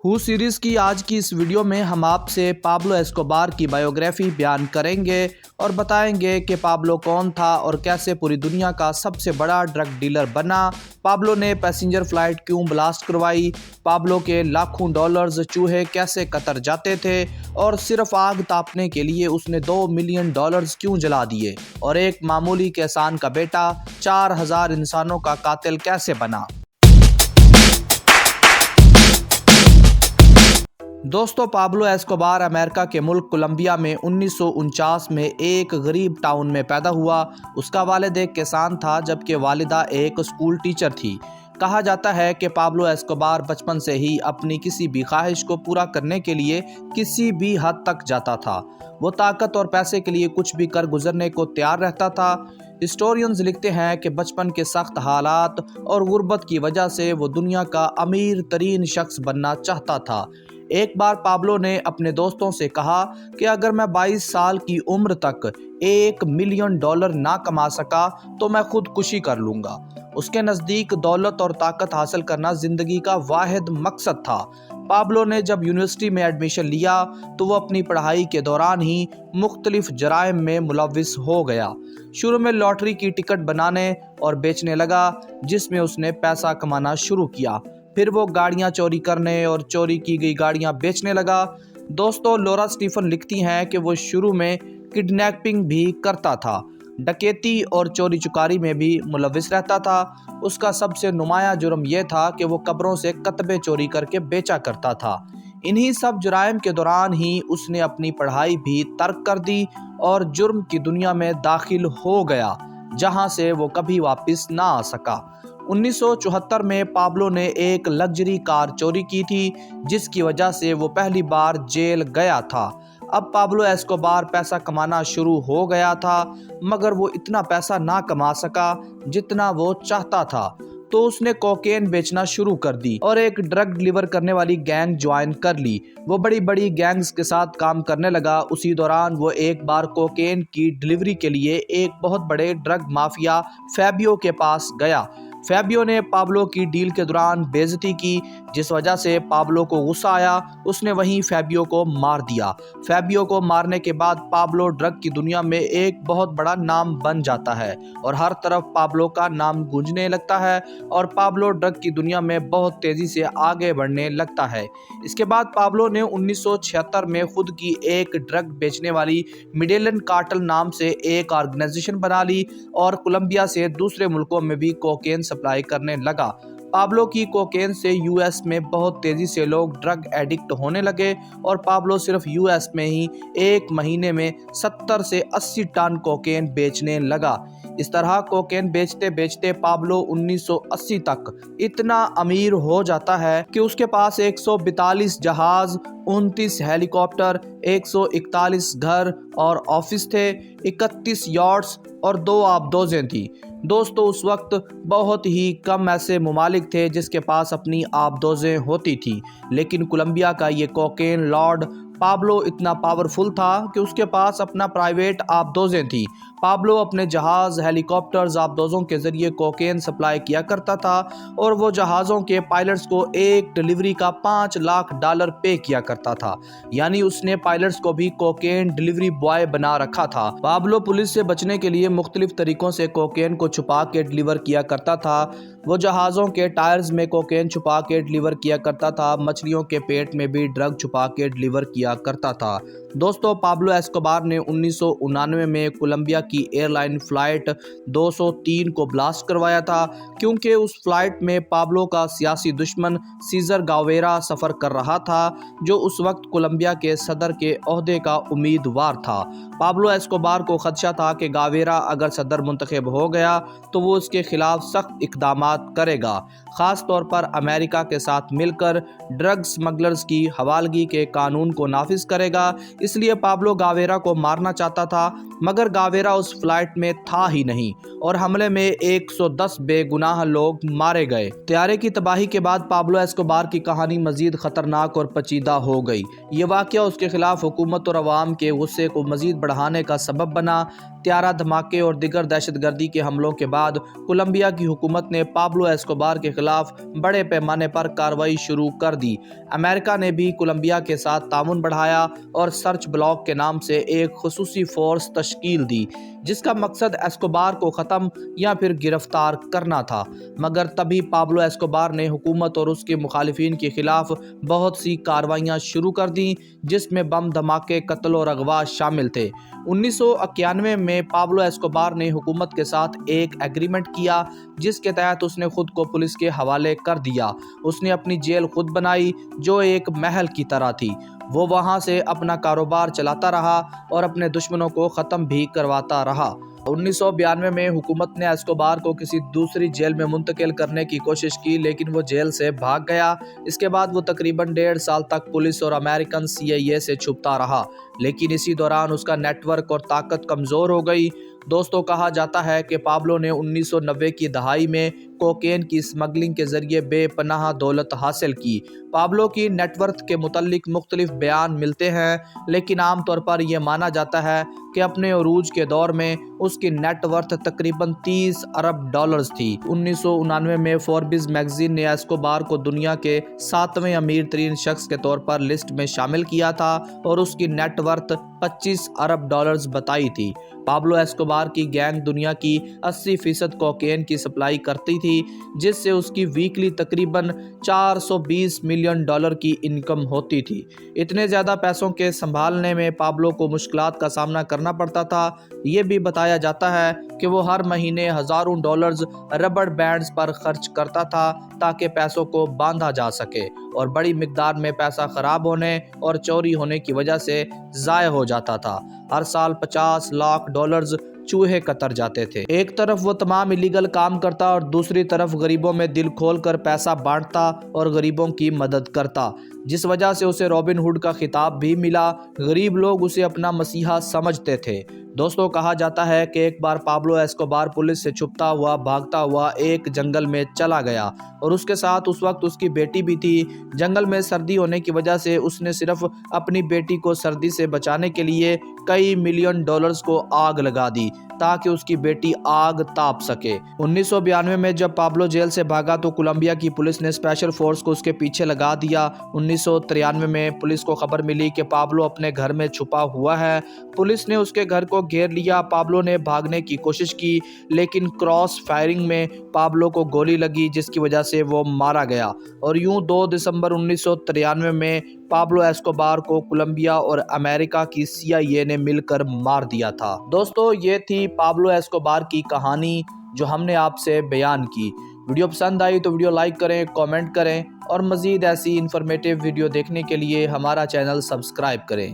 ہو series کی آج کی اس ویڈیو میں ہم آپ سے پابلو ایسکوبار کی بایوگرافی بیان کریں گے اور بتائیں گے کہ پابلو کون تھا اور کیسے پوری دنیا کا سب سے بڑا ڈرگ ڈیلر بنا، پابلو نے پیسنجر فلائٹ کیوں بلاسٹ کروائی، پابلو کے لاکھوں ڈالرز چوہے کیسے قطر جاتے تھے اور صرف آگ تاپنے کے لیے اس نے $2 ملین کیوں جلا دیے، اور ایک معمولی کسان کا بیٹا 4000 انسانوں کا قاتل کیسے بنا۔ دوستو، پابلو ایسکوبار امریکہ کے ملک کولمبیا میں 1949 میں ایک غریب ٹاؤن میں پیدا ہوا۔ اس کا والد ایک کسان تھا جبکہ والدہ ایک اسکول ٹیچر تھی۔ کہا جاتا ہے کہ پابلو ایسکوبار بچپن سے ہی اپنی کسی بھی خواہش کو پورا کرنے کے لیے کسی بھی حد تک جاتا تھا۔ وہ طاقت اور پیسے کے لیے کچھ بھی کر گزرنے کو تیار رہتا تھا۔ ہسٹورینز لکھتے ہیں کہ بچپن کے سخت حالات اور غربت کی وجہ سے وہ دنیا کا امیر ترین شخص بننا چاہتا تھا۔ ایک بار پابلو نے اپنے دوستوں سے کہا کہ اگر میں 22 سال کی عمر تک $1 ملین نہ کما سکا تو میں خودکشی کر لوں گا۔ اس کے نزدیک دولت اور طاقت حاصل کرنا زندگی کا واحد مقصد تھا۔ پابلو نے جب یونیورسٹی میں ایڈمیشن لیا تو وہ اپنی پڑھائی کے دوران ہی مختلف جرائم میں ملوث ہو گیا۔ شروع میں لاٹری کی ٹکٹ بنانے اور بیچنے لگا، جس میں اس نے پیسہ کمانا شروع کیا۔ پھر وہ گاڑیاں چوری کرنے اور چوری کی گئی گاڑیاں بیچنے لگا۔ دوستو، لورا اسٹیفن لکھتی ہیں کہ وہ شروع میں کڈنیپنگ بھی کرتا تھا، ڈکیتی اور چوری چکاری میں بھی ملوث رہتا تھا۔ اس کا سب سے نمایاں جرم یہ تھا کہ وہ قبروں سے کتبے چوری کر کے بیچا کرتا تھا۔ انہی سب جرائم کے دوران ہی اس نے اپنی پڑھائی بھی ترک کر دی اور جرم کی دنیا میں داخل ہو گیا، جہاں سے وہ کبھی واپس نہ آ سکا۔ 1974 میں پابلو نے ایک لگژری کار چوری کی تھی، جس کی وجہ سے وہ پہلی بار جیل گیا تھا۔ اب پابلو ایسکوبار پیسہ کمانا شروع ہو گیا تھا، مگر وہ اتنا پیسہ نہ کما سکا جتنا وہ چاہتا تھا، تو اس نے کوکین بیچنا شروع کر دی اور ایک ڈرگ ڈلیور کرنے والی گینگ جوائن کر لی۔ وہ بڑی بڑی گینگز کے ساتھ کام کرنے لگا۔ اسی دوران وہ ایک بار کوکین کی ڈلیوری کے لیے ایک بہت بڑے ڈرگ مافیا فیبیو کے پاس گیا۔ فیبیو نے پابلو کی ڈیل کے دوران بے عزتی کی، جس وجہ سے پابلو کو غصہ آیا۔ اس نے وہیں فیبیو کو مار دیا۔ فیبیو کو مارنے کے بعد پابلو ڈرگ کی دنیا میں ایک بہت بڑا نام بن جاتا ہے اور ہر طرف پابلو کا نام گونجنے لگتا ہے اور پابلو ڈرگ کی دنیا میں بہت تیزی سے آگے بڑھنے لگتا ہے۔ اس کے بعد پابلو نے 1976 میں خود کی ایک ڈرگ بیچنے والی میڈیلن کارٹل نام سے ایک آرگنائزیشن بنا لی اور کولمبیا سے دوسرے ملکوں میں بھی کوکین سپلائی کرنے لگا۔ پابلو کی کوکین سے US میں بہت تیزی سے لوگ ڈرگ ایڈکٹ ہونے لگے اور پابلو صرف US میں ہی ایک مہینے میں 70 سے 80 ٹن کوکین بیچنے لگا۔ اس طرح کوکین بیچتے بیچتے پابلو 1980 تک اتنا امیر ہو جاتا ہے کہ اس کے پاس 142 جہاز، 29 ہیلی کاپٹر، 141 گھر اور آفس تھے، 31 یاٹس اور 2 آبدوزیں تھیں۔ دوستو، اس وقت بہت ہی کم ایسے ممالک تھے جس کے پاس اپنی آبدوزیں ہوتی تھیں، لیکن کولمبیا کا یہ کوکین لارڈ پابلو اتنا پاورفل تھا کہ اس کے پاس اپنا پرائیویٹ آبدوزیں تھیں۔ پابلو اپنے جہاز، ہیلی کاپٹرز، آبدوزوں کے ذریعے کوکین سپلائی کیا کرتا تھا اور وہ جہازوں کے پائلٹس کو ایک ڈلیوری کا $5 لاکھ پے کیا کرتا تھا، یعنی اس نے پائلٹس کو بھی کوکین ڈلیوری بوائے بنا رکھا تھا۔ پابلو پولیس سے بچنے کے لیے مختلف طریقوں سے کوکین کو چھپا کے ڈلیور کیا کرتا تھا۔ وہ جہازوں کے ٹائرز میں کوکین چھپا کے ڈلیور کیا کرتا تھا، مچھلیوں کے پیٹ میں بھی ڈرگ چھپا کے ڈلیور کیا کرتا تھا۔ دوستو، پابلو ایسکوبار نے 1999 میں کولمبیا کی ایئر لائن فلائٹ 203 کو بلاسٹ کروایا تھا، کیونکہ اس فلائٹ میں پابلو کا سیاسی دشمن سیزر گاویرا سفر کر رہا تھا، جو اس وقت کولمبیا کے صدر کے عہدے کا امیدوار تھا۔ پابلو ایسکوبار کو خدشہ تھا کہ گاویرا اگر صدر منتخب ہو گیا تو وہ اس کے خلاف سخت اقدامات کرے گا، خاص طور پر امریکہ کے ساتھ مل کر ڈرگ سمگلرز کی حوالگی کے قانون کو نافذ کرے گا۔ اس لیے پابلو گاویرا کو مارنا چاہتا تھا، مگر گاویرا اس فلائٹ میں تھا ہی نہیں اور حملے میں 110 بے گناہ لوگ مارے گئے۔ طیارے کی تباہی کے بعد پابلو ایسکوبار کی کہانی مزید خطرناک اور پیچیدہ ہو گئی۔ یہ واقعہ اس کے خلاف حکومت اور عوام کے غصے کو مزید بڑھانے کا سبب بنا۔ طیارہ دھماکے اور دیگر دہشت گردی کے حملوں کے بعد کولمبیا کی حکومت نے پابلو ایسکوبار کے خلاف بڑے پیمانے پر کارروائی شروع کر دی۔ امریکہ نے بھی کولمبیا کے ساتھ تعاون بڑھایا اور سرچ بلاک کے نام سے ایک خصوصی فورس تشکیل دی، جس کا مقصد ایسکوبار کو ختم یا پھر گرفتار کرنا تھا۔ مگر تبھی پابلو ایسکوبار نے حکومت اور اس کے مخالفین کے خلاف بہت سی کارروائیاں شروع کر دیں، جس میں بم دھماکے، قتل اور اغوا شامل تھے۔ 1991 میں پابلو ایسکوبار نے حکومت کے ساتھ ایک ایگریمنٹ کیا، جس کے تحت اس نے خود کو پولیس کے حوالے کر دیا۔ اس نے اپنی جیل خود بنائی، جو ایک محل کی طرح تھی۔ وہ وہاں سے اپنا کاروبار چلاتا رہا اور اپنے دشمنوں کو ختم بھی کرواتا رہا۔ 1992 میں حکومت نے ایسکوبار کو کسی دوسری جیل میں منتقل کرنے کی کوشش کی، لیکن وہ جیل سے بھاگ گیا۔ اس کے بعد وہ تقریباً 1.5 سال تک پولیس اور امریکن CIA سے چھپتا رہا، لیکن اسی دوران اس کا نیٹ ورک اور طاقت کمزور ہو گئی۔ دوستوں، کہا جاتا ہے کہ پابلو نے 1990 کی دہائی میں کوکین کی اسمگلنگ کے ذریعے بے پناہ دولت حاصل کی۔ پابلو کی نیٹ ورتھ کے متعلق مختلف بیان ملتے ہیں، لیکن عام طور پر یہ مانا جاتا ہے کہ اپنے عروج کے دور میں اس کی نیٹ ورتھ تقریباً $30 ارب تھی۔ 1999 میں فوربس میگزین نے ایسکوبار کو دنیا کے 7ویں امیر ترین شخص کے طور پر لسٹ میں شامل کیا تھا اور اس کی نیٹ ورتھ $25 ارب بتائی تھی۔ پابلو ایسکوبار کی گینگ دنیا کی 80% کوکین کی سپلائی کرتی تھی، جس سے اس کی ویکلی تقریباً $420 ملین کی انکم ہوتی تھی۔ اتنے زیادہ پیسوں کے سنبھالنے میں پابلو کو مشکلات کا سامنا کرنا پڑتا تھا۔ یہ بھی بتایا جاتا ہے کہ وہ ہر مہینے ہزاروں ڈالرز ربڑ بینڈز پر خرچ کرتا تھا تاکہ پیسوں کو باندھا جا سکے، اور بڑی مقدار میں پیسہ خراب ہونے اور چوری ہونے کی وجہ سے ضائع ہو جاتا تھا۔ ہر سال $50 لاکھ چوہے قطر جاتے تھے۔ ایک طرف وہ تمام الیگل کام کرتا اور دوسری طرف غریبوں میں دل کھول کر پیسہ بانٹتا اور غریبوں کی مدد کرتا، جس وجہ سے اسے رابن ہوڈ کا خطاب بھی ملا۔ غریب لوگ اسے اپنا مسیحا سمجھتے تھے۔ دوستوں، کہا جاتا ہے کہ ایک بار پابلو ایسکوبار پولیس سے چھپتا ہوا بھاگتا ہوا ایک جنگل میں چلا گیا، اور اس کے ساتھ اس وقت اس کی بیٹی بھی تھی۔ جنگل میں سردی ہونے کی وجہ سے اس نے صرف اپنی بیٹی کو سردی سے بچانے کے لیے کئی ملین ڈالرز کو آگ لگا دی تاکہ اس کی بیٹی آگ تاپ سکے۔ 1992 میں جب پابلو جیل سے بھاگا تو کولمبیا کی پولیس نے اسپیشل فورس کو اس کے پیچھے لگا دیا۔ 1993 میں پولیس کو خبر ملی کہ پابلو اپنے گھر میں چھپا ہوا ہے۔ پولیس نے اس کے گھر کو گھیر لیا۔ پابلو نے بھاگنے کی کوشش کی، لیکن کراس فائرنگ میں پابلو کو گولی لگی، جس کی وجہ سے وہ مارا گیا، اور یوں 2 دسمبر 1993 میں پابلو ایسکوبار کو کولمبیا اور امریکہ کی CIA نے مل کر مار دیا تھا۔ دوستو، یہ تھی پابلو ایسکوبار کی کہانی جو ہم نے آپ سے بیان کی۔ ویڈیو پسند آئی تو ویڈیو لائک کریں، کامنٹ کریں، اور مزید ایسی انفارمیٹیو ویڈیو دیکھنے کے لیے ہمارا چینل سبسکرائب کریں۔